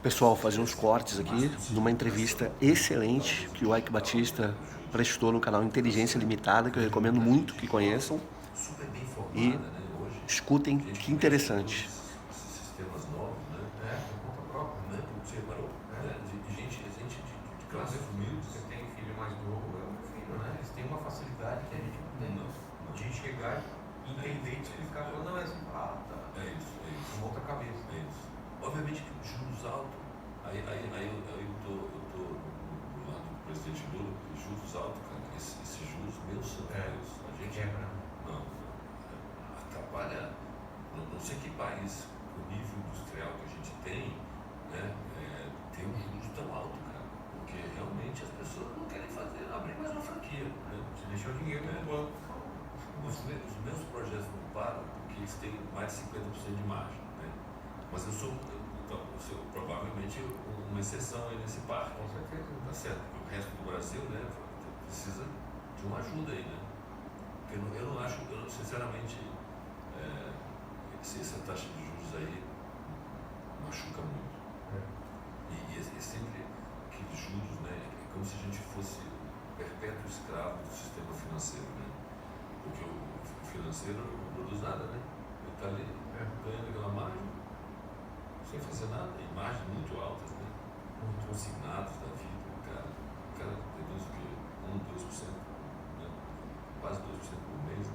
Pessoal, fazer uns cortes aqui numa entrevista excelente que o Eike Batista prestou no canal Inteligência Limitada, que eu recomendo muito que conheçam e escutem, que interessante. Sistemas novos, né? Por conta própria, Né? Você reparou? Né? De gente de classes humildes. Você tem filho mais novo, é o meu filho, né? Eles têm uma facilidade que a gente não tem. De chegar e entender e explicar, falando, não, é assim, tá. É isso. Uma outra cabeça. É isso. Obviamente que juros altos, aí eu tô do lado do presidente Lula, juros altos, cara, esses juros, meu santo Deus, a gente quebra. não, atrapalha, não sei que país, o nível industrial que a gente tem, né, tem um juros tão alto, cara, porque realmente as pessoas não querem abrir mais uma franquia, né? Você deixou o dinheiro no banco. Os meus projetos não param porque eles têm mais de 50% de margem, né? Mas eu sou provavelmente uma exceção aí nesse par. Com certeza. Tá certo? Porque o resto do Brasil, né, precisa de uma ajuda aí, né? Porque eu não acho, sinceramente, essa taxa de juros aí machuca muito. E sempre aqueles juros, né, é como se a gente fosse perpétuo escravo do sistema financeiro, né? Porque o financeiro não produz nada, né? Ele está ali ganhando aquela margem, sem fazer nada, e margens muito altas, né? Consignados da vida, o cara produz o quê? 1, 2%, né? Quase 2% por mês, né?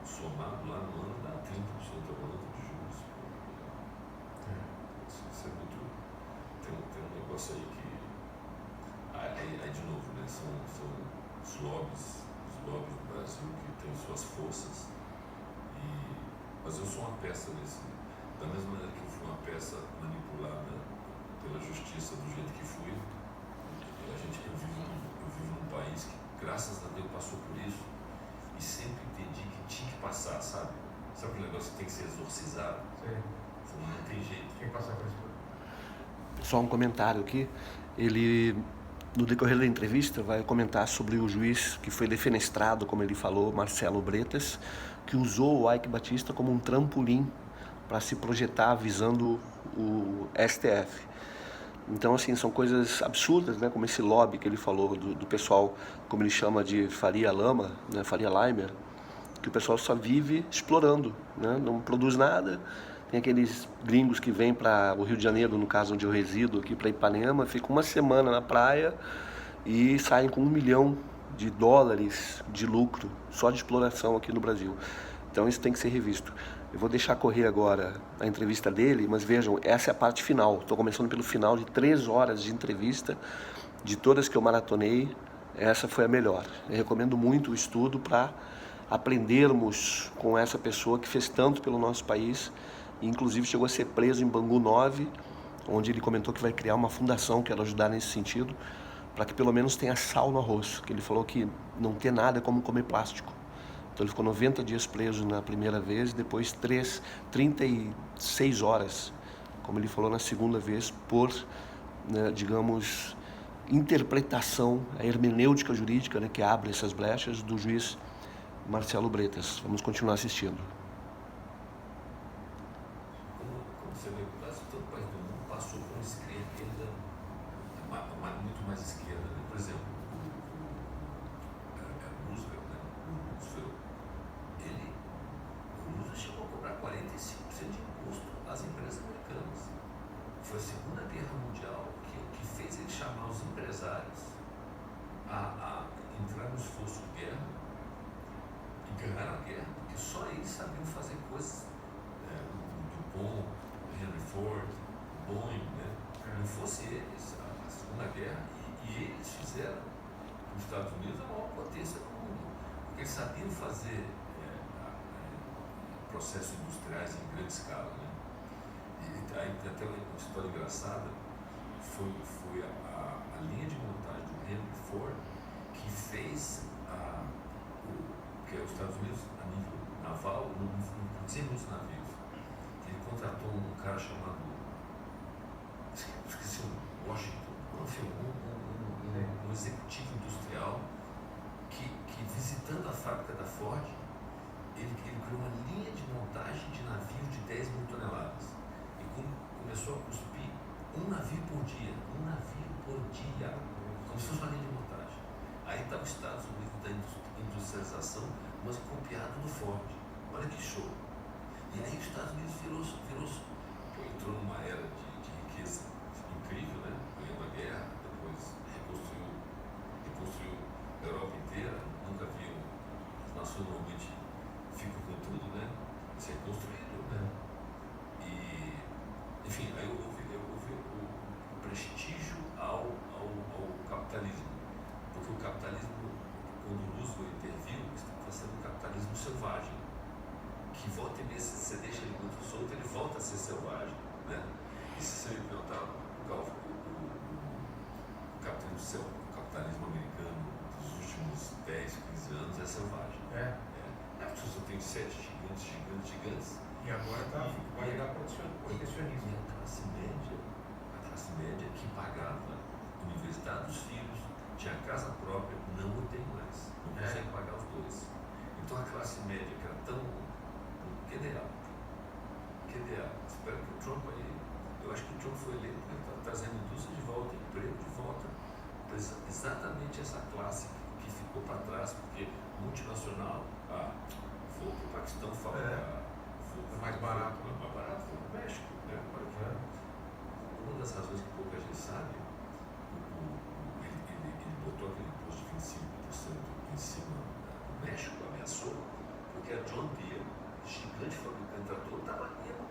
Somado lá no ano dá 30% ao ano de juros. Isso é muito. Tem um negócio aí que. Aí de novo, né? São os lobbies do Brasil que têm suas forças. Mas eu sou uma peça da mesma maneira que eu fui uma peça manipulada pela justiça do jeito que fui. Eu vivo num país que, graças a Deus, passou por isso e sempre entendi que tinha que passar, sabe? Sabe aquele negócio que tem que ser exorcizado? Sim. Não tem jeito. Tinha que passar por isso. Só um comentário aqui. Ele, no decorrer da entrevista, vai comentar sobre o juiz que foi defenestrado, como ele falou, Marcelo Bretas, que usou o Eike Batista como um trampolim para se projetar visando o STF. Então, assim, são coisas absurdas, né? Como esse lobby que ele falou do pessoal, como ele chama de Faria Lama, né? Faria Limer, que o pessoal só vive explorando, né? Não produz nada. Tem aqueles gringos que vêm para o Rio de Janeiro, no caso onde eu resido, aqui para Ipanema, ficam uma semana na praia e saem com $1 milhão de lucro só de exploração aqui no Brasil. Então isso tem que ser revisto. Eu vou deixar correr agora a entrevista dele, mas vejam, essa é a parte final. Estou começando pelo final de 3 horas de entrevista. De todas que eu maratonei, essa foi a melhor. Eu recomendo muito o estudo para aprendermos com essa pessoa que fez tanto pelo nosso país, e inclusive chegou a ser preso em Bangu 9, onde ele comentou que vai criar uma fundação que quer ajudar nesse sentido, para que pelo menos tenha sal no arroz, que ele falou que não ter nada é como comer plástico. Então ele ficou 90 dias preso na primeira vez, e depois 36 horas, como ele falou, na segunda vez, por, né, digamos, interpretação, a hermenêutica jurídica, né, que abre essas brechas do juiz Marcelo Bretas. Vamos continuar assistindo. Como você vê, quase todo país do mundo passou por uma esquerda muito mais esquerda, né? Por exemplo, o Roosevelt, né? O Roosevelt chegou a cobrar 45% de imposto às empresas americanas. Foi a Segunda Guerra Mundial que fez ele chamar os empresários a entrar no esforço de guerra e ganhar a guerra, porque só eles sabiam fazer coisas. O DuPont, Henry Ford, Boeing, né? Não fosse eles, a Segunda Guerra, e eles fizeram os Estados Unidos a maior potência do mundo, porque eles sabiam fazer processos industriais em grande escala, né? E aí tem até uma história engraçada, foi a linha de montagem do Henry Ford que fez que os Estados Unidos, a nível naval, não tinha muitos navios. Ele contratou um cara chamado, esqueci o Washington, um executivo industrial que visitando a fábrica da Ford, ele criou uma linha de montagem de navios de show. E aí os Estados Unidos entrou numa era de riqueza incrível, né? Ganhou uma guerra, depois reconstruiu a Europa inteira. Nunca viu, as nações normalmente ficam com tudo, né? Isso é construído, né? E, enfim, aí houve o prestígio ao capitalismo. Porque o capitalismo, quando o Roosevelt interviu, está sendo um capitalismo selvagem. Que volta e meia, se você deixa ele muito solto, ele volta a ser selvagem, né? E se você me perguntar o capitalismo americano dos últimos 10, 15 anos é selvagem. Porque você tem 7 gigantes. E agora vai chegar protecionismo. E a classe média que pagava a universidade dos filhos, tinha casa própria, não o tem mais. Não consegue pagar os dois. Então a classe média, que era tão... QDA. Espero que o Trump aí... Eu acho que o Trump foi eleito porque ele está trazendo indústria de volta, emprego de volta. Exatamente essa classe que ficou para trás, porque multinacional, vou para o Paquistão fabricar... mais barato. Mais barato, vou para o México. Né? Uma das razões que pouca gente sabe, ele botou aquele imposto de 25% em cima do México, ameaçou, porque a John Deere, gigante fabricante de trator,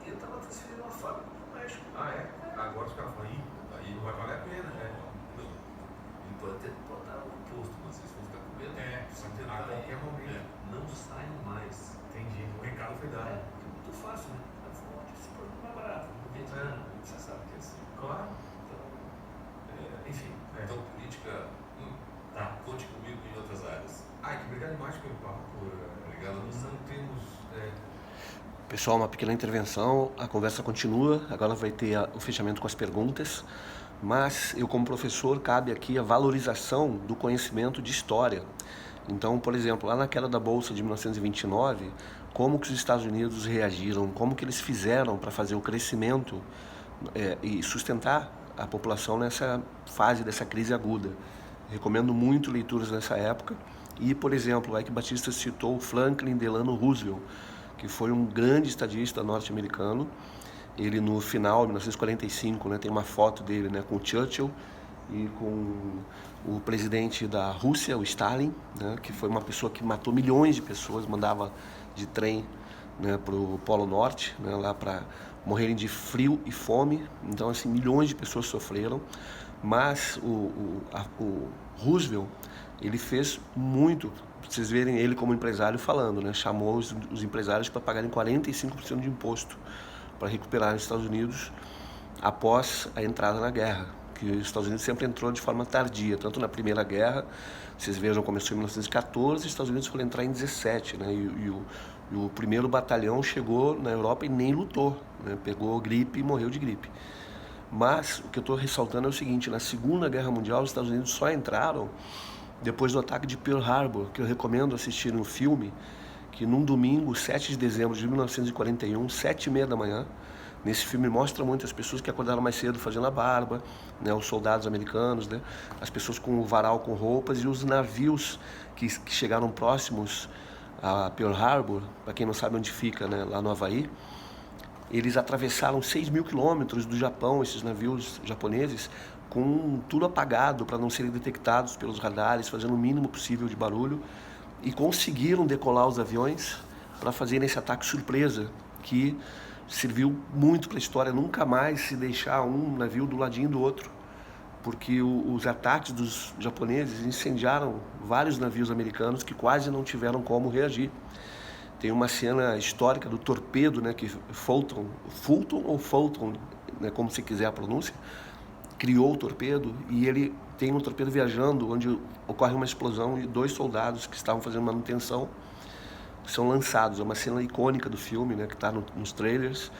estava transferindo uma fábrica para o México. Agora os caras falam, aí não vai valer a pena, né? Ele pode até botar o imposto, mas eles vão ficar com medo. A qualquer momento. Não saiam mais. Entendi. O recado foi dado. É muito fácil, né? Esse produto mais barato, no Vietnã, você sabe que é assim. Claro. Então, enfim, então política, conte comigo em outras áreas. Que obrigado demais pelo papo. Obrigado a você. Não temos... Pessoal, uma pequena intervenção, a conversa continua, agora vai ter o fechamento com as perguntas, mas eu como professor, cabe aqui a valorização do conhecimento de história. Então, por exemplo, lá na queda da Bolsa de 1929, como que os Estados Unidos reagiram, como que eles fizeram para fazer o crescimento e sustentar a população nessa fase dessa crise aguda. Recomendo muito leituras nessa época. E, por exemplo, o Ike Batista citou Franklin Delano Roosevelt, que foi um grande estadista norte-americano. Ele, no final de 1945, né, tem uma foto dele, né, com o Churchill e com o presidente da Rússia, o Stalin, né, que foi uma pessoa que matou milhões de pessoas, mandava de trem, né, para o Polo Norte, né, lá para morrerem de frio e fome. Então, assim, milhões de pessoas sofreram. Mas o Roosevelt, ele fez muito, pra vocês verem ele como empresário falando, né? Chamou os empresários para pagarem 45% de imposto para recuperar os Estados Unidos após a entrada na guerra, que os Estados Unidos sempre entrou de forma tardia, tanto na Primeira Guerra, vocês vejam, começou em 1914, os Estados Unidos foram entrar em 17, né? E o primeiro batalhão chegou na Europa e nem lutou, né? Pegou gripe e morreu de gripe. Mas o que eu estou ressaltando é o seguinte: na Segunda Guerra Mundial, os Estados Unidos só entraram depois do ataque de Pearl Harbor, que eu recomendo assistir um filme, que num domingo, 7 de dezembro de 1941, 7h30 da manhã, nesse filme mostra muitas pessoas que acordaram mais cedo fazendo a barba, né, os soldados americanos, né, as pessoas com o varal com roupas e os navios que chegaram próximos a Pearl Harbor, para quem não sabe onde fica, né, lá no Havaí. Eles atravessaram 6.000 quilômetros do Japão, esses navios japoneses, com tudo apagado para não serem detectados pelos radares, fazendo o mínimo possível de barulho, e conseguiram decolar os aviões para fazerem esse ataque surpresa, que serviu muito para a história. Nunca mais se deixar um navio do ladinho do outro, porque os ataques dos japoneses incendiaram vários navios americanos que quase não tiveram como reagir. Tem uma cena histórica do torpedo, né, que Fulton, né, como se quiser a pronúncia, criou o torpedo, e ele tem um torpedo viajando, onde ocorre uma explosão e 2 soldados que estavam fazendo manutenção são lançados. É uma cena icônica do filme, né, que está nos trailers.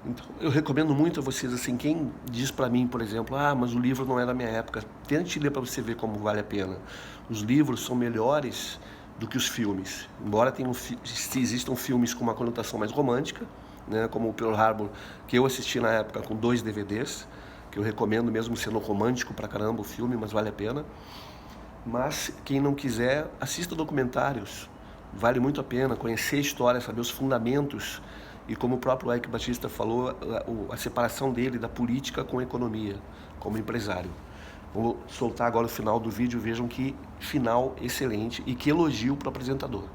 Então, eu recomendo muito a vocês, assim, quem diz para mim, por exemplo, mas o livro não é da minha época, tente ler para você ver como vale a pena. Os livros são melhores do que os filmes, embora existam filmes com uma conotação mais romântica, né, como o Pearl Harbor, que eu assisti na época com 2 DVDs, que eu recomendo mesmo sendo romântico pra caramba o filme, mas vale a pena. Mas quem não quiser, assista documentários vale muito a pena conhecer a história, saber os fundamentos e, como o próprio Eike Batista falou, a separação dele da política com a economia, como empresário. Vou soltar agora o final do vídeo, vejam que final excelente e que elogio para o apresentador.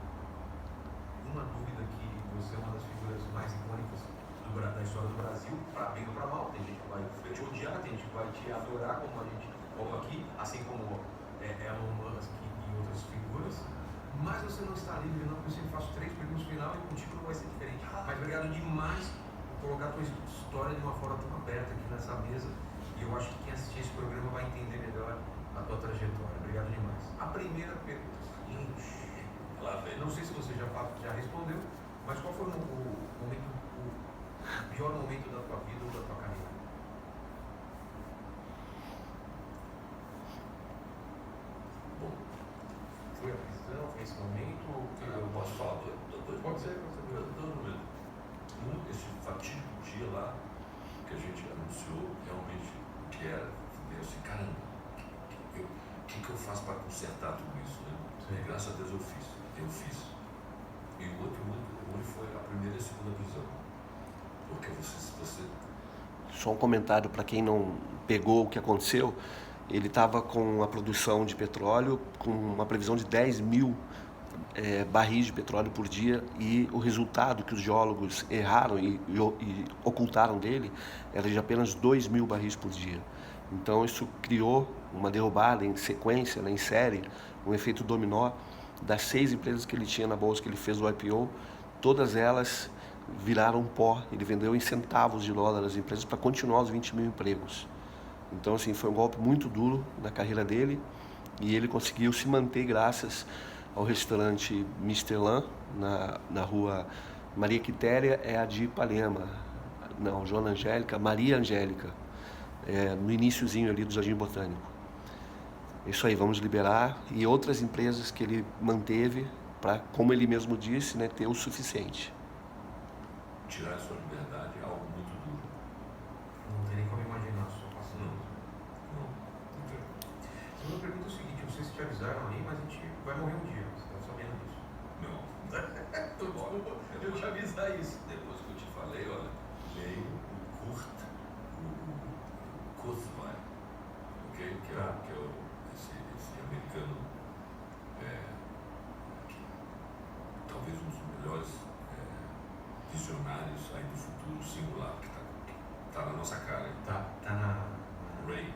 Uma dúvida que você é uma das figuras mais icônicas da história do Brasil, para bem ou para mal. Tem gente que vai te odiar, tem gente que vai te adorar, como a gente falou aqui, assim como Elon Musk e outras figuras. Mas você não está livre, não, porque eu sempre faço 3 perguntas no final e contigo não vai ser diferente. Mas obrigado demais por colocar a tua história de uma forma tão aberta aqui nessa mesa. E eu acho que quem assistir esse programa vai entender melhor a tua trajetória. Obrigado demais. A primeira pergunta é a seguinte. Não sei se você já respondeu, mas qual foi o pior momento da tua vida ou da tua carreira? Bom, Foi a prisão, foi esse momento? eu posso falar dois. Pode ser. Esse fatídico dia lá que a gente anunciou realmente que era, eu assim, caramba, o que eu faço para consertar tudo isso, né? E graças a Deus eu fiz. E o outro foi a primeira e a segunda prisão. Porque você... Só um comentário para quem não pegou o que aconteceu. Ele estava com a produção de petróleo, com uma previsão de 10 mil barris de petróleo por dia, e o resultado que os geólogos erraram e ocultaram dele era de apenas 2 mil barris por dia. Então isso criou uma derrubada em sequência, né, em série, um efeito dominó das 6 empresas que ele tinha na bolsa, que ele fez o IPO, todas elas viraram pó. Ele vendeu em centavos de dólar as empresas para continuar os 20 mil empregos. Então, assim, foi um golpe muito duro na carreira dele, e ele conseguiu se manter graças ao restaurante Michelin, na rua Maria Quitéria, é a de Ipanema, não, Joana Angélica, Maria Angélica, no iniciozinho ali do Jardim Botânico. Isso aí, vamos liberar, e outras empresas que ele manteve para, como ele mesmo disse, né, ter o suficiente. Tirar a sua liberdade é algo muito duro. Não tem nem como imaginar só passando. Não. A segunda pergunta é o seguinte, eu não sei se te avisaram aí, mas a gente vai morrer um dia, você está sabendo disso? Não. Desculpa eu te avisar isso. Depois que eu te falei, olha, leio o Kurzweil, ok? Que é esse americano, talvez um dos melhores visionários aí do futuro singular, que tá na nossa cara. Tá na... Ray,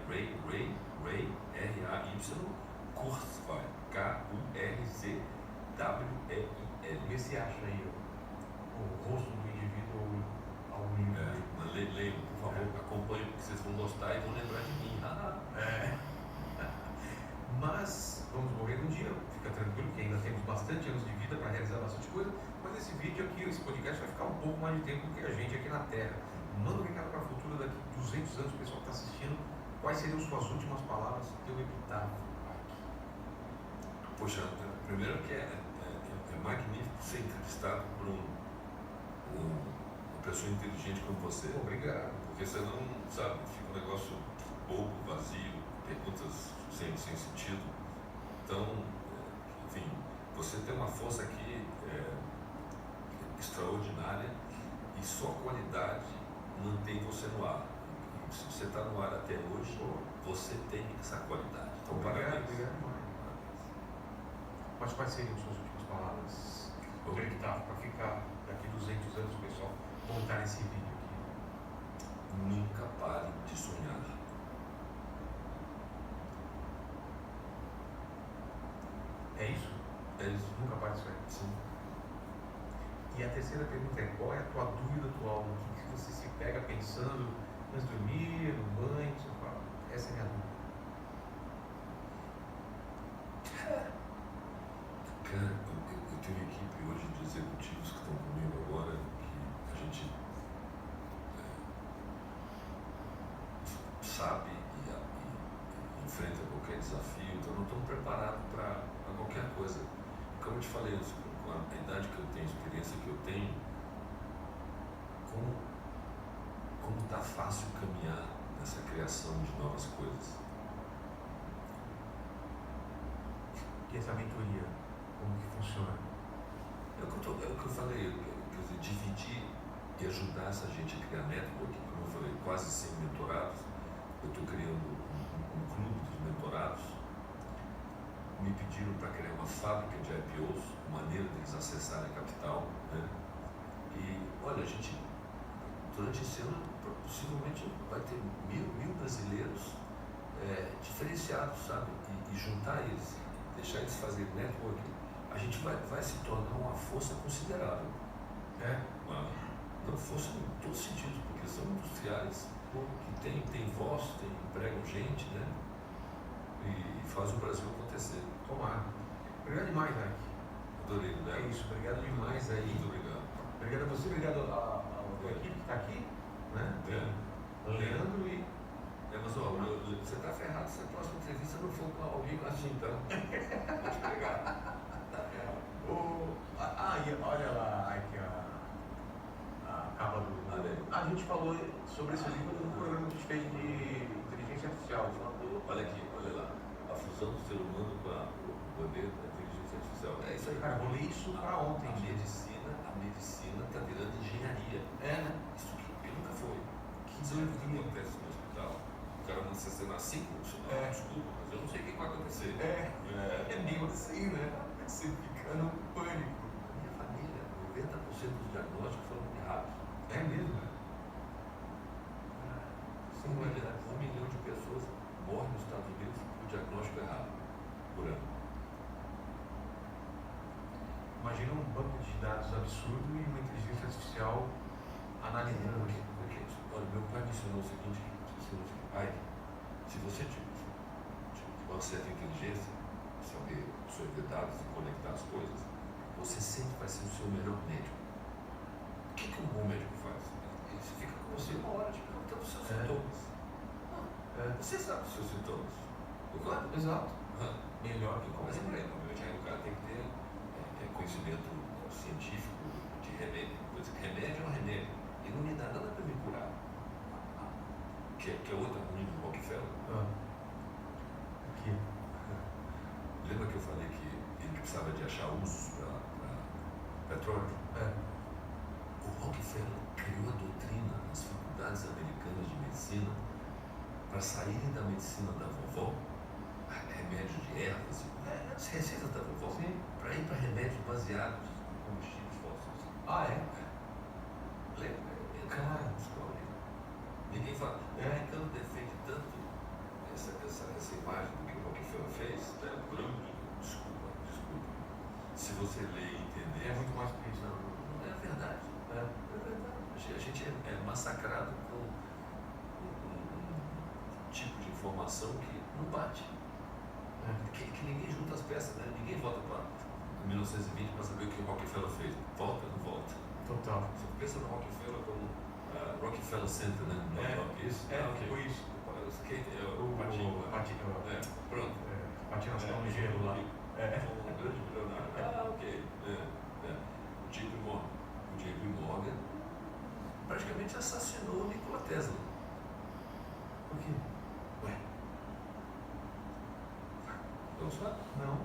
R-A-Y, Kurzweil, Kurzweil. Vê se acha aí o rosto do indivíduo ao nível. Mas leiam, por favor, acompanhem, porque vocês vão gostar e vão lembrar de mim. Mas vamos morrer um dia, fica tranquilo, que ainda temos bastante anos de vida para realizar bastante coisa. Mas esse vídeo aqui, esse podcast vai ficar um pouco mais de tempo do que a gente aqui na Terra. Manda um recado para a futura, daqui 200 anos, o pessoal que está assistindo, quais seriam suas últimas palavras, teu epitáfio aqui? Poxa, primeiro que é magnífico ser entrevistado por uma pessoa inteligente como você. Obrigado. Porque senão, sabe, fica um negócio bobo, vazio, perguntas sem sentido. Então, enfim, você tem uma força aqui extraordinária, e só qualidade mantém você no ar. E se você está no ar até hoje, você tem essa qualidade. Então, parabéns. Obrigado. Mas quais seriam suas últimas palavras? O epitáfio, para ficar daqui 200 anos o pessoal montar esse vídeo aqui. Nunca pare de sonhar. É isso? É isso. Nunca pare de sonhar. Sim. E a terceira pergunta é, qual é a tua dúvida atual? O que você se pega pensando antes de dormir, no banho, no sofá? Essa é a minha dúvida. Cara, eu tenho uma equipe hoje de executivos que estão comigo agora, que a gente sabe e enfrenta qualquer desafio, então não estamos preparados para qualquer coisa. Como eu te falei, com a idade que eu tenho, a experiência que eu tenho, como está fácil caminhar nessa criação de novas coisas. E essa mentoria, como que funciona? É o que eu falei, quer dizer, dividir e ajudar essa gente a criar network, como eu falei, quase 100 mentorados. Eu estou criando um clube dos mentorados. Me pediram para criar uma fábrica de IPOs, maneira deles acessarem capital, né? E olha, a gente, durante esse ano, possivelmente vai ter mil brasileiros diferenciados, sabe? E juntar eles, deixar eles fazerem networking, a gente vai se tornar uma força considerável. Uma força em todos os sentidos, porque são industriais que têm voz, empregam gente, né? E faz o Brasil acontecer. Tomara. Obrigado demais, Ike. Adorei, né? É isso, obrigado demais aí. Muito obrigado. Obrigado a você, obrigado à equipe que está aqui, né? Leandro e... Mas ó, você está ferrado se a próxima entrevista não for com alguém assim, então. Vou te pegar. Tá ferrado. E olha lá, Ike, a capa do... A gente falou sobre esse livro no programa que a gente fez de inteligência artificial. Olha aqui, olha lá. A fusão do ser humano com o poder da inteligência artificial. É isso aí. Cara, vou ler isso para ontem. A medicina está virando engenharia. Né? Isso que nunca foi. Que acontece no hospital. O cara manda você nascer assim, desculpa, mas eu não sei o que vai acontecer. É meio assim, né? Você fica no pânico. Minha família, 90% dos diagnósticos foram errados. É mesmo? 1 milhão de pessoas morrem nos Estados Unidos por diagnóstico errado por ano. Imagina um banco de dados absurdo e uma inteligência artificial analisando. Olha, meu pai me ensinou o seguinte, pai, se você tiver uma certa inteligência, saber absorver dados e conectar as coisas, você sempre vai ser o seu melhor médico. O que um bom médico faz? Ele fica com você 1 hora te perguntando os seus sintomas. Você sabe os seus sintomas? Concorda? Exato. Melhor que Mas é por aí, o cara tem que ter conhecimento científico de remédio. Remédio é um remédio. E não me dá nada para me curar. Que é outra ruim do Rockefeller. Aqui. Lembra que eu falei que ele precisava de achar usos para petróleo? O Rockefeller criou a doutrina nas faculdades americanas de medicina para saírem da medicina da vovó, remédios de ervas, as receitas da vovó, para ir para remédios baseados em combustíveis fósseis. Lembra? Cara, ninguém fala. O americano defende tanto essa imagem do que o Rockefeller fez. Desculpa. Se você ler e entender. É muito mais que isso, não. É verdade. É verdade. A gente é massacrado com um tipo de informação que não bate. Que ninguém junta as peças, né? Ninguém volta para 1920 para saber o que o Rockefeller fez. Volta, não volta. Total. Você pensa no Rockefeller como Rockefeller Center, né? Isso? Foi isso. O patinho. Pronto. Patinação no gelo lá. Um grande milionário. Ok. O JP Morgan praticamente assassinou o Nikola Tesla. Por quê? Não sabe? Não.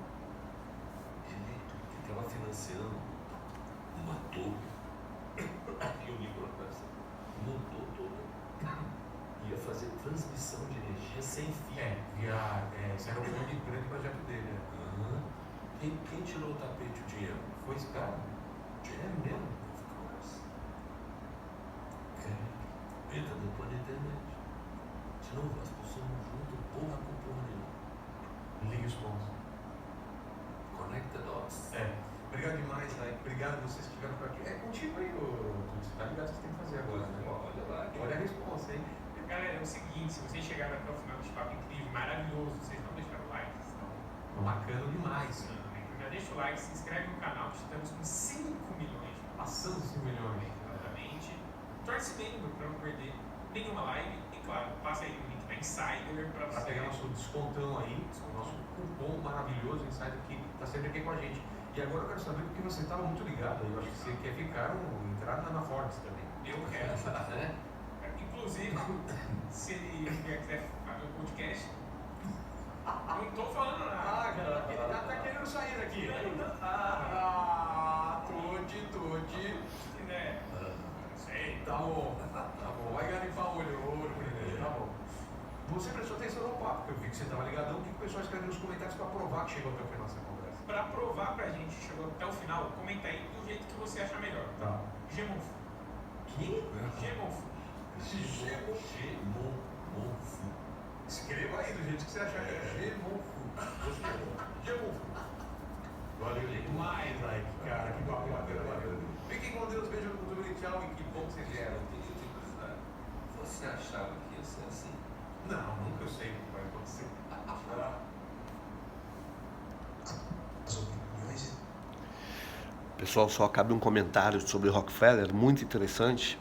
Ele estava financiando uma torre e o Nikola Tesla montou toda. Ia fazer transmissão de energia sem fio. Esse era o grande projeto dele. Quem tirou o tapete o dinheiro? Foi esse cara. É mesmo? Entra depois na internet. Senão as pessoas não juntam porra com porra nenhuma. Ligue os pontos. Connect the dots. Obrigado demais, Ike. Obrigado a vocês que estiveram por aqui. É contigo aí, você tá ligado o que você tem que fazer agora, né? Olha lá. Olha a resposta, hein? Galera, é o seguinte, se vocês chegaram até o final desse papo incrível, maravilhoso, vocês não deixaram o like, estão bacana demais. Então já deixa o like, se inscreve no canal, estamos com 5 milhões. Passando 5 milhões. Exatamente. Torce membro para não perder nenhuma live e claro, passa aí no link da Insider para você pegar nosso descontão aí, nosso cupom maravilhoso Insider que está sempre aqui com a gente. E agora eu quero saber porque você estava muito ligado, eu acho que você quer entrar na Forbes também. Eu quero. Inclusive, se ele quiser fazer um podcast, não estou falando nada. Cara, ele tá querendo sair daqui. Não. Tô Tutti. Se quiser. Não sei. Tá bom. Vai garimpar o olho primeiro, tá bom. Você prestou atenção no papo, que eu vi que você estava ligadão. O que o pessoal escreve nos comentários para provar que chegou até o final dessa conversa? Pra provar pra gente que chegou até o final, comenta aí do jeito que você acha melhor. Tá. Gemonfo. Quem? Gemonfo. Gemonfo. Escreva aí do jeito que você achar que é Gemonfo. Gemonfo. Valeu demais, like, cara. Que papo bacana, valeu. Fiquem com Deus, beijo no futuro e tchau. E que bom que vocês vieram. Você achava que ia ser assim? Não, nunca eu sei o que vai acontecer. As opiniões. Pessoal, só cabe um comentário sobre Rockefeller, muito interessante,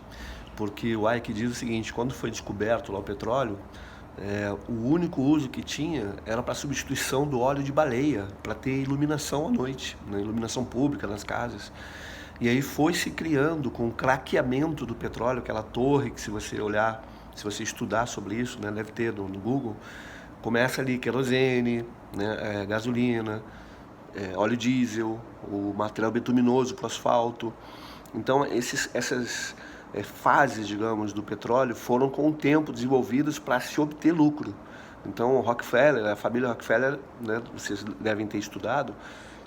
porque o Ike diz o seguinte: quando foi descoberto lá o petróleo, o único uso que tinha era para substituição do óleo de baleia, para ter iluminação à noite, né, iluminação pública nas casas. E aí foi se criando com o craqueamento do petróleo, aquela torre que, se você olhar, se você estudar sobre isso, né, deve ter no Google, começa ali querosene, né, gasolina, óleo diesel, o material bituminoso para o asfalto. Então essas fases, digamos, do petróleo foram com o tempo desenvolvidas para se obter lucro. Então o Rockefeller, a família Rockefeller, né, vocês devem ter estudado,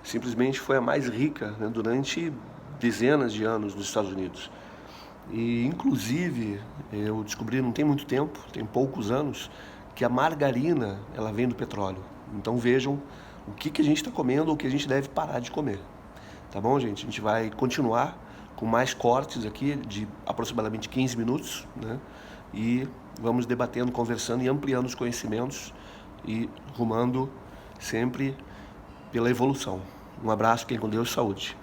simplesmente foi a mais rica, né, durante dezenas de anos nos Estados Unidos. E inclusive eu descobri não tem muito tempo, tem poucos anos, que a margarina ela vem do petróleo. Então vejam o que a gente está comendo ou o que a gente deve parar de comer. Tá bom, gente? A gente vai continuar com mais cortes aqui de aproximadamente 15 minutos, né? E vamos debatendo, conversando e ampliando os conhecimentos e rumando sempre pela evolução. Um abraço, fiquem com Deus, saúde.